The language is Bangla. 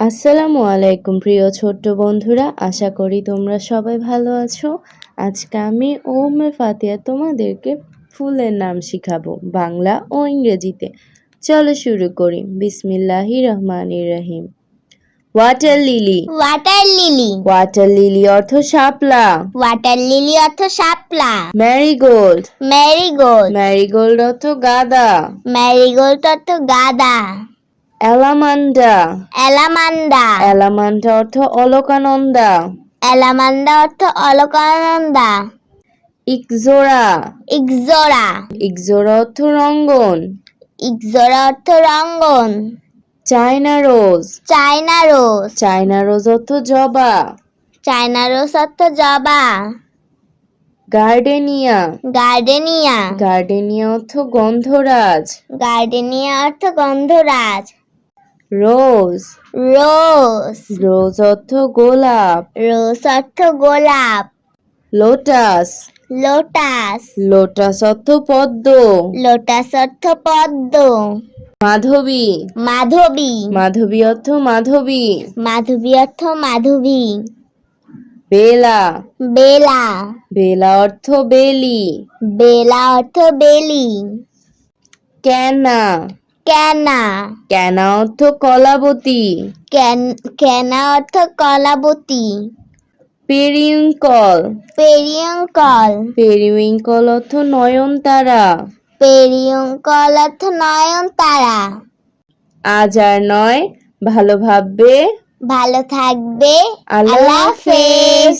আসসালামু আলাইকুম প্রিয় ছোট্ট বন্ধুরা, আশা করি তোমরা সবাই ভালো আছো। আজকে আমি ওমে ফাতিয়া তোমাদেরকে ফুলের নাম শিখাবো বাংলা ও ইংরেজিতে। চলো শুরু করি। বিসমিল্লাহির রহমানির রহিম। Water lily. Water lily. Water lily অর্থ শাপলা। ওয়াটার লিলি অর্থ শাপলা। ম্যারিগোল্ড। ম্যারিগোল্ড। ম্যারিগোল্ড অর্থ গাঁদা। ম্যারিগোল্ড অর্থ গাঁদা। অ্যালামান্ডা। অ্যালামান্ডা। অ্যালামান্ডা অর্থ অলকানন্দা। অ্যালামান্ডা অর্থ অলকানন্দা। ইকজোরা। ইকজোরা। ইকজোরা অর্থ রঙ্গন। ইকজোরা অর্থ রঙ্গন। China rose. China rose. China rose অর্থ জবা। চায়না রোজ অর্থ জবা। গার্ডেনিয়া। গার্ডেনিয়া। গার্ডেনিয়া অর্থ গন্ধরাজ। গার্ডেনিয়া অর্থ গন্ধরাজ। রোজ। রোজ। রোজ অর্থ গোলাপ। রোজ অর্থ গোলাপ। লোটাস। লোটাস। লোটাস অর্থ পদ্ম। লোটাস অর্থ পদ্ম। মাধবী। মাধবী। মাধবী অর্থ মাধবী। মাধবী অর্থ মাধবী। বেলা। বেলা। বেলা অর্থ বেলি। বেলা অর্থ বেলি। ক্যানা। ক্যানা। ক্যানা অর্থ কলাবতী। ক্যানা অর্থ কলাবতী। পেরিউইঙ্কল। পেরিয়ঙ্কল। পেরিউইঙ্কল অর্থ নয়নতারা। পেরিয়ঙ্কল অর্থ নয়নতারা। আজ আর নয়, ভালো ভাববে। ভালো থাকবে। আল্লাহ আল্লাহ হাফেজ।